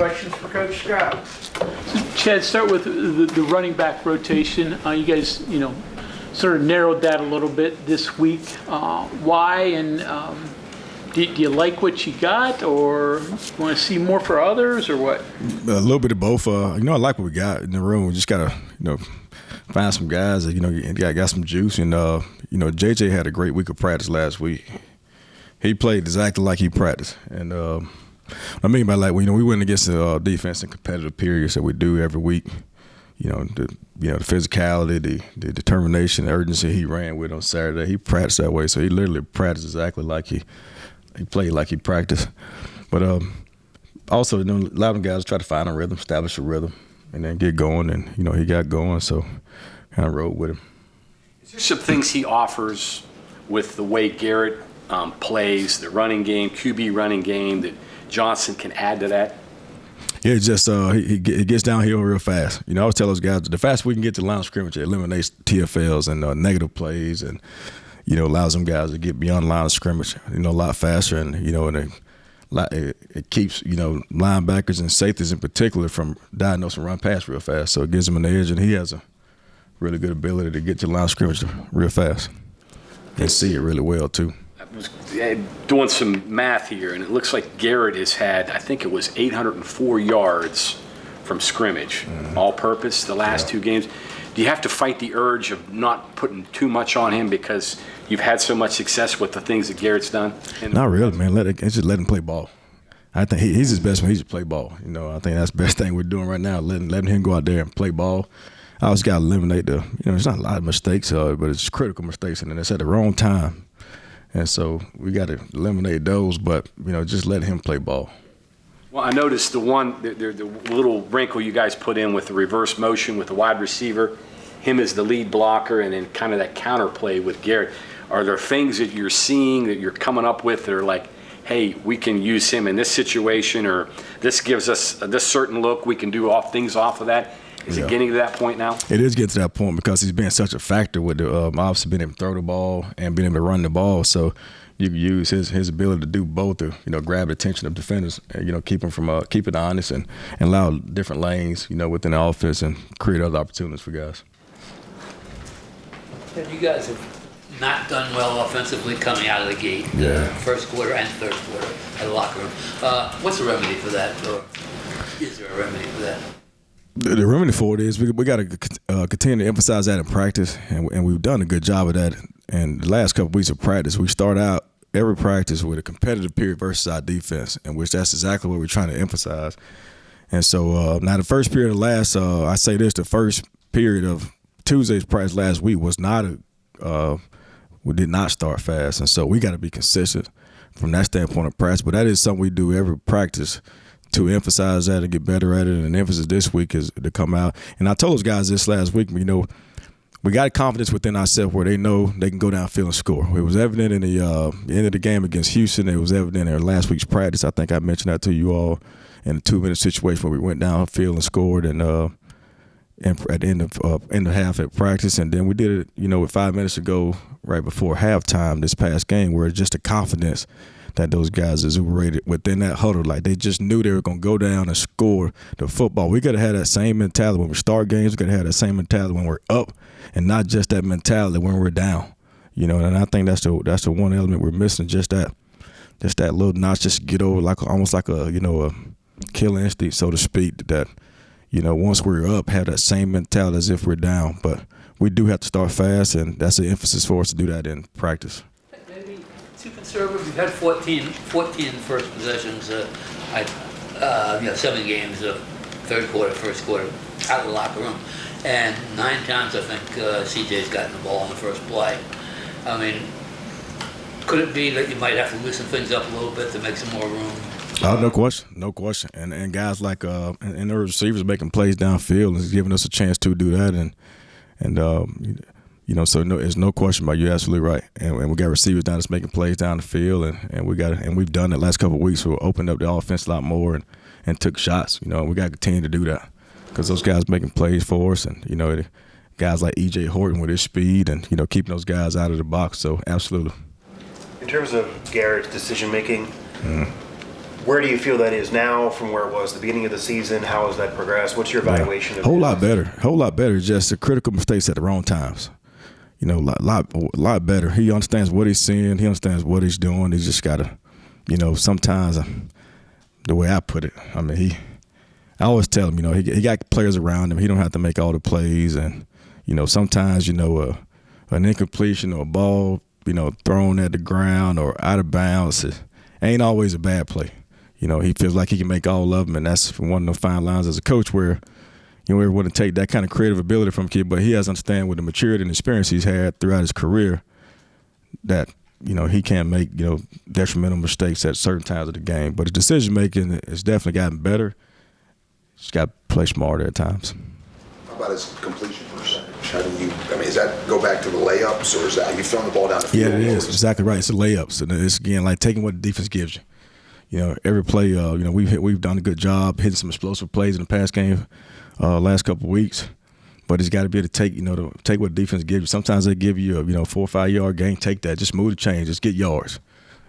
questions for Coach Stroud? Chad, start with the running back rotation. You guys, sort of narrowed that a little bit this week. Why? And do you like what you got, or want to see more for others, or what? A little bit of both. I like what we got in the room. We just gotta, find some guys that got some juice. And JJ had a great week of practice last week. He played exactly like he practiced. And I mean by we went against the defense in competitive periods that we do every week. The physicality, the determination, the urgency he ran with on Saturday. He practiced that way, so he literally practiced exactly like he played like he practiced. But also, a lot of guys try to find a rhythm, establish a rhythm, and then get going. And he got going, so kind of rode with him. Is there some things he offers with the way Garrett plays, the running game, QB running game, that Johnson can add to that? Yeah, just he gets downhill real fast. I always tell those guys, the faster we can get to the line of scrimmage, it eliminates TFLs and negative plays, and allows them guys to get beyond the line of scrimmage, a lot faster, and it keeps linebackers and safeties in particular from diagnosing run pass real fast. So it gives them an edge, and he has a really good ability to get to the line of scrimmage real fast and see it really well too. I was doing some math here, and it looks like Garrett has had, I think it was 804 yards from scrimmage, all-purpose, the last two games. Do you have to fight the urge of not putting too much on him because you've had so much success with the things that Garrett's done? Not really, man. Just let him play ball. I think he's his best when he just play ball. I think that's the best thing we're doing right now, letting him go out there and play ball. I always got to eliminate it's not a lot of mistakes, but it's critical mistakes, and then it's at the wrong time. And so we got to eliminate those, but, just let him play ball. Well, I noticed the little wrinkle you guys put in with the reverse motion with the wide receiver, him as the lead blocker, and then kind of that counterplay with Garrett. Are there things that you're seeing that you're coming up with that are like, hey, we can use him in this situation, or this gives us this certain look, we can do things off of that? Is it getting to that point now? It is getting to that point because he's been such a factor with obviously being able to throw the ball and being able to run the ball. So you can use his ability to do both to grab the attention of defenders and keep it honest and allow different lanes within the offense and create other opportunities for guys. You guys have not done well offensively coming out of the gate. First quarter and third quarter at the locker room. What's the remedy for that, or is there a remedy for that? The remedy for it is we got to continue to emphasize that in practice, and we've done a good job of that. And the last couple of weeks of practice, we start out every practice with a competitive period versus our defense, in which that's exactly what we're trying to emphasize. And so now the first period of the first period of Tuesday's practice last week was we did not start fast. And so we got to be consistent from that standpoint of practice. But that is something we do every practice to emphasize that and get better at it. And the emphasis this week is to come out. And I told those guys this last week, we got confidence within ourselves where they know they can go downfield and score. It was evident in the end of the game against Houston. It was evident in last week's practice. I think I mentioned that to you all in a 2-minute situation where we went downfield and scored and at the end of half at practice. And then we did it, with 5 minutes to go right before halftime this past game, where it's just the confidence that those guys exuberated within that huddle. Like, they just knew they were going to go down and score the football. We got to have that same mentality when we start games. We got to have that same mentality when we're up, and not just that mentality when we're down. And I think that's the one element we're missing, just that little notch, just to get over, almost like a kill instinct, so to speak, that once we're up, have that same mentality as if we're down. But we do have to start fast, and that's the emphasis for us to do that in practice. Too conservative. We've had 14 first possessions, 7 games of third quarter, first quarter, out of the locker room. And 9 times I think CJ's gotten the ball on the first play. I mean, could it be that you might have to loosen things up a little bit to make some more room? No question. And guys like and the receivers making plays downfield is giving us a chance to do that. So there's no question about it. You're absolutely right. And we got receivers down that's making plays down the field, and we've done it the last couple of weeks. We opened up the offense a lot more and took shots. We got to continue to do that because those guys making plays for us, and guys like E.J. Horton with his speed and keeping those guys out of the box. So absolutely. In terms of Garrett's decision making, Where do you feel that is now from where it was the beginning of the season? How has that progressed? What's your evaluation of it? Whole lot better. Just the critical mistakes at the wrong times. Lot better. He understands what he's seeing. He understands what he's doing. He's just got to, sometimes the way I put it, I always tell him, he got players around him. He don't have to make all the plays. And, sometimes, an incompletion or a ball, thrown at the ground or out of bounds ain't always a bad play. He feels like he can make all of them, and that's one of the fine lines as a coach where we want to take that kind of creative ability from a kid, but he has to understand with the maturity and experience he's had throughout his career that, he can't make, detrimental mistakes at certain times of the game. But his decision-making has definitely gotten better. He's got to play smarter at times. How about his completion percentage? How do you, does that go back to the layups, or is that you throwing the ball down the field? Yeah, it is. Exactly right. It's the layups. And it's, again, like taking what the defense gives you. Every play, we've done a good job hitting some explosive plays in the past game, last couple of weeks. But it's got to be able to take what the defense gives you. Sometimes they give you a 4 or 5 yard gain. Take that. Just move the chain. Just get yards.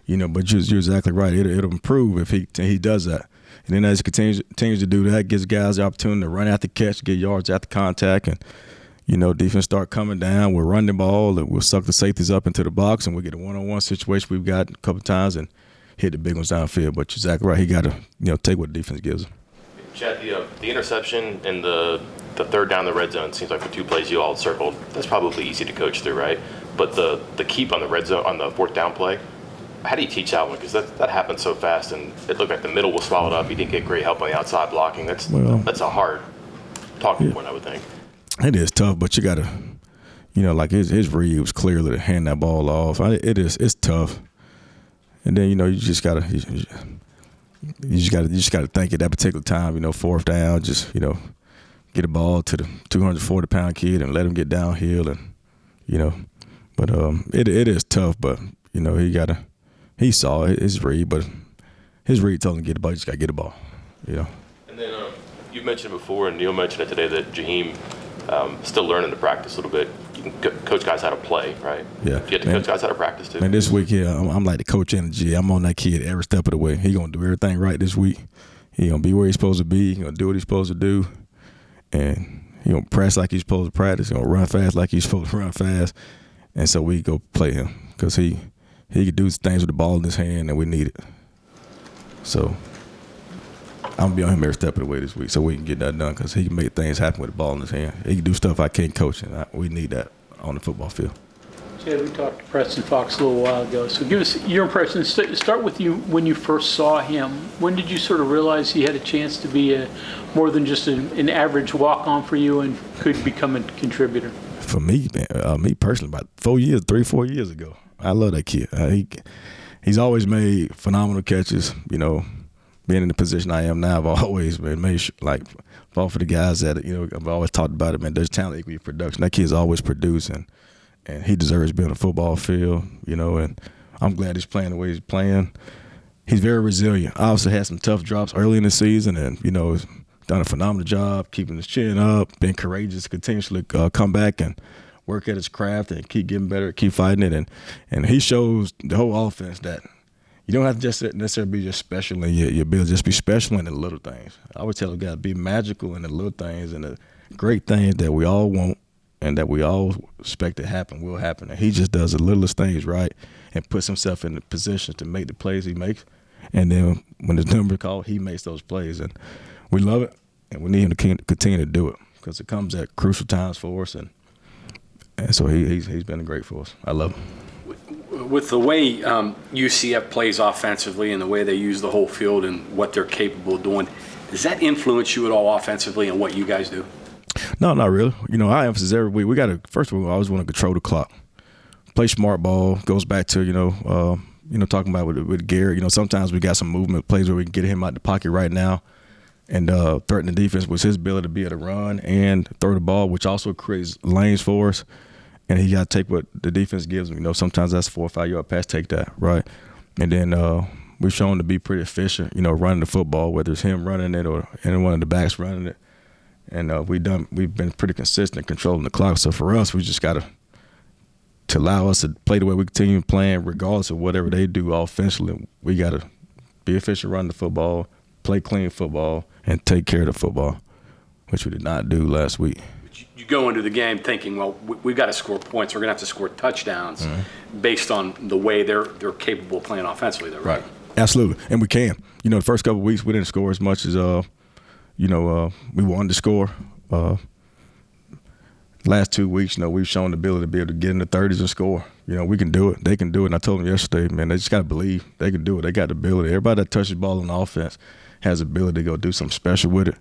But you're exactly right. It'll improve if he does that. And then as he continues to do that, gives guys the opportunity to run after catch, get yards after contact, and defense start coming down. We'll run the ball, and we'll suck the safeties up into the box, and we'll get a one-on-one situation we've got a couple times and hit the big ones downfield. But you're exactly right. He got to take what the defense gives him. Chad, the interception and the third down the red zone seems like the two plays you all circled. That's probably easy to coach through, right? But the keep on the red zone on the fourth down play, how do you teach that one? Because that happened so fast, and it looked like the middle was swallowed up. He didn't get great help on the outside blocking. That's a hard talking point, I would think. It is tough, but you got to, like his read was clearly to hand that ball off. It's tough. And then you just gotta think at that particular time, fourth down, just get a ball to the 240-pound kid and let him get downhill, and but it is tough. But he saw his read, but his read told him to get the ball. You just gotta get the ball, And then you mentioned before, and Neil mentioned it today, that Jaheim still learning to practice a little bit. You can coach guys how to play, right? Yeah. You get to coach guys how to practice too. Man, this week here, I'm like the coach energy. I'm on that kid every step of the way. He gonna do everything right this week. He gonna be where he's supposed to be. He gonna do what he's supposed to do, and he gonna press like he's supposed to practice. He gonna run fast like he's supposed to run fast. And so we go play him because he can do things with the ball in his hand, and we need it. So I'm gonna be on him every step of the way this week, so we can get that done, because he can make things happen with the ball in his hand. He can do stuff I can't coach, and we need that on the football field. Chad, we talked to Preston Fox a little while ago, so give us your impression. Start with you when you first saw him. When did you sort of realize he had a chance to be more than just an average walk-on for you and could become a contributor? For me, man, me personally, about 3 or 4 years ago, I love that kid. He's always made phenomenal catches, Being in the position I am now, I've always made sure, fall for the guys that, I've always talked about it, man. There's talent equal production. That kid's always producing, and he deserves to be on the football field, and I'm glad he's playing the way he's playing. He's very resilient. Obviously had some tough drops early in the season, and, he's done a phenomenal job keeping his chin up, being courageous, continuously come back and work at his craft and keep getting better, keep fighting it. And he shows the whole offense that you don't have to just necessarily be just special in your ability. Just be special in the little things. I always tell a guy, be magical in the little things, and the great things that we all want and that we all expect to happen will happen. And he just does the littlest things right and puts himself in the position to make the plays he makes. And then when the number called, he makes those plays. And we love it, and we need him to continue to do it, because it comes at crucial times for us. And so he's been great for us. I love him. With the way UCF plays offensively and the way they use the whole field and what they're capable of doing, does that influence you at all offensively and what you guys do? No, not really. I emphasize every week, we got to, first of all, I always want to control the clock. Play smart ball. Goes back to, talking about with Garrett. Sometimes we got some movement plays where we can get him out the pocket right now and threaten the defense with his ability to be able to run and throw the ball, which also creates lanes for us. And he got to take what the defense gives him. Sometimes that's 4 or 5 yard pass, take that, right? And then we've shown to be pretty efficient, running the football, whether it's him running it or any one of the backs running it. And we've been pretty consistent controlling the clock. So for us, we just got to allow us to play the way we continue playing, regardless of whatever they do offensively. We got to be efficient, run the football, play clean football, and take care of the football, which we did not do last week. You go into the game thinking, well, we've got to score points. We're going to have to score touchdowns based on the way they're capable of playing offensively, though, right? Absolutely, and we can. You know, the first couple of weeks we didn't score as much as we wanted to score. Last 2 weeks, we've shown the ability to be able to get in the 30s and score. We can do it. They can do it. And I told them yesterday, man, they just got to believe they can do it. They got the ability. Everybody that touches the ball on offense has the ability to go do something special with it,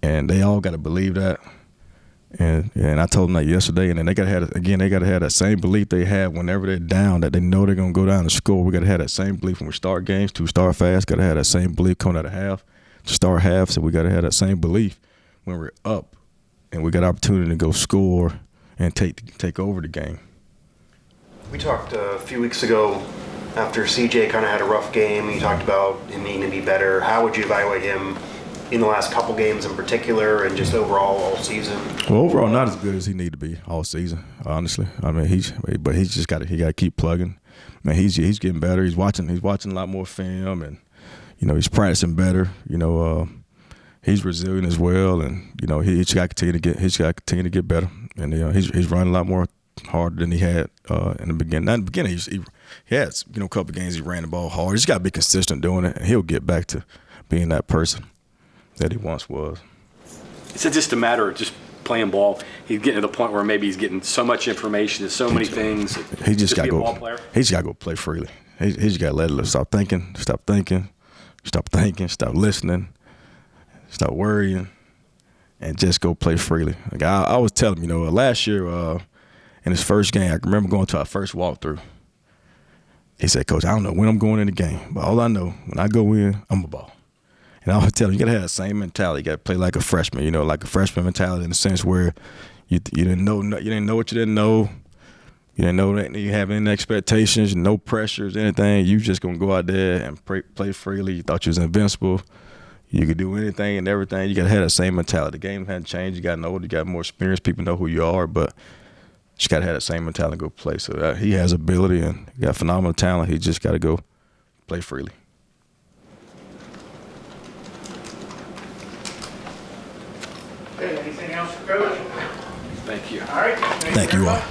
and they all got to believe that. And I told them that yesterday, and then they got to have that same belief they have whenever they're down, that they know they're going to go down and score. We got to have that same belief when we start games, to start fast. Got to have that same belief coming out of half, to start half. So we got to have that same belief when we're up, and we got opportunity to go score and take over the game. We talked a few weeks ago after CJ kind of had a rough game. You talked about him needing to be better. How would you evaluate him in the last couple games in particular, and just overall all season? Well, overall, not as good as he need to be all season, honestly. I mean, he's just got to keep plugging. Man, he's getting better. He's watching a lot more film, and he's practicing better. He's resilient as well, and he's got to continue to get better. And he's running a lot more harder than he had in the beginning. Not in the beginning, he had a couple of games he ran the ball hard. He's got to be consistent doing it, and he'll get back to being that person that he once was. Is it just a matter of just playing ball? He's getting to the point where maybe he's getting so much information and so many things. He just got to be a go. ball player? He just got to go play freely. He just got to let it stop thinking, stop listening, stop worrying, and just go play freely. Like I was telling him, last year in his first game, I remember going to our first walkthrough. He said, "Coach, I don't know when I'm going in the game, but all I know, when I go in, I'm a ball." And I was telling him, you got to have the same mentality. You got to play like a freshman, like a freshman mentality in the sense where you didn't know what you didn't know. You didn't know that you have any expectations, no pressures, anything. You just going to go out there and play freely. You thought you was invincible. You could do anything and everything. You got to have that same mentality. The game hadn't changed. You got older. You got more experience. People know who you are, but you just got to have that same mentality and go play. So he has ability and he got phenomenal talent. He just got to go play freely. Okay, anything else, Coach? Thank you. All right. Thank you all.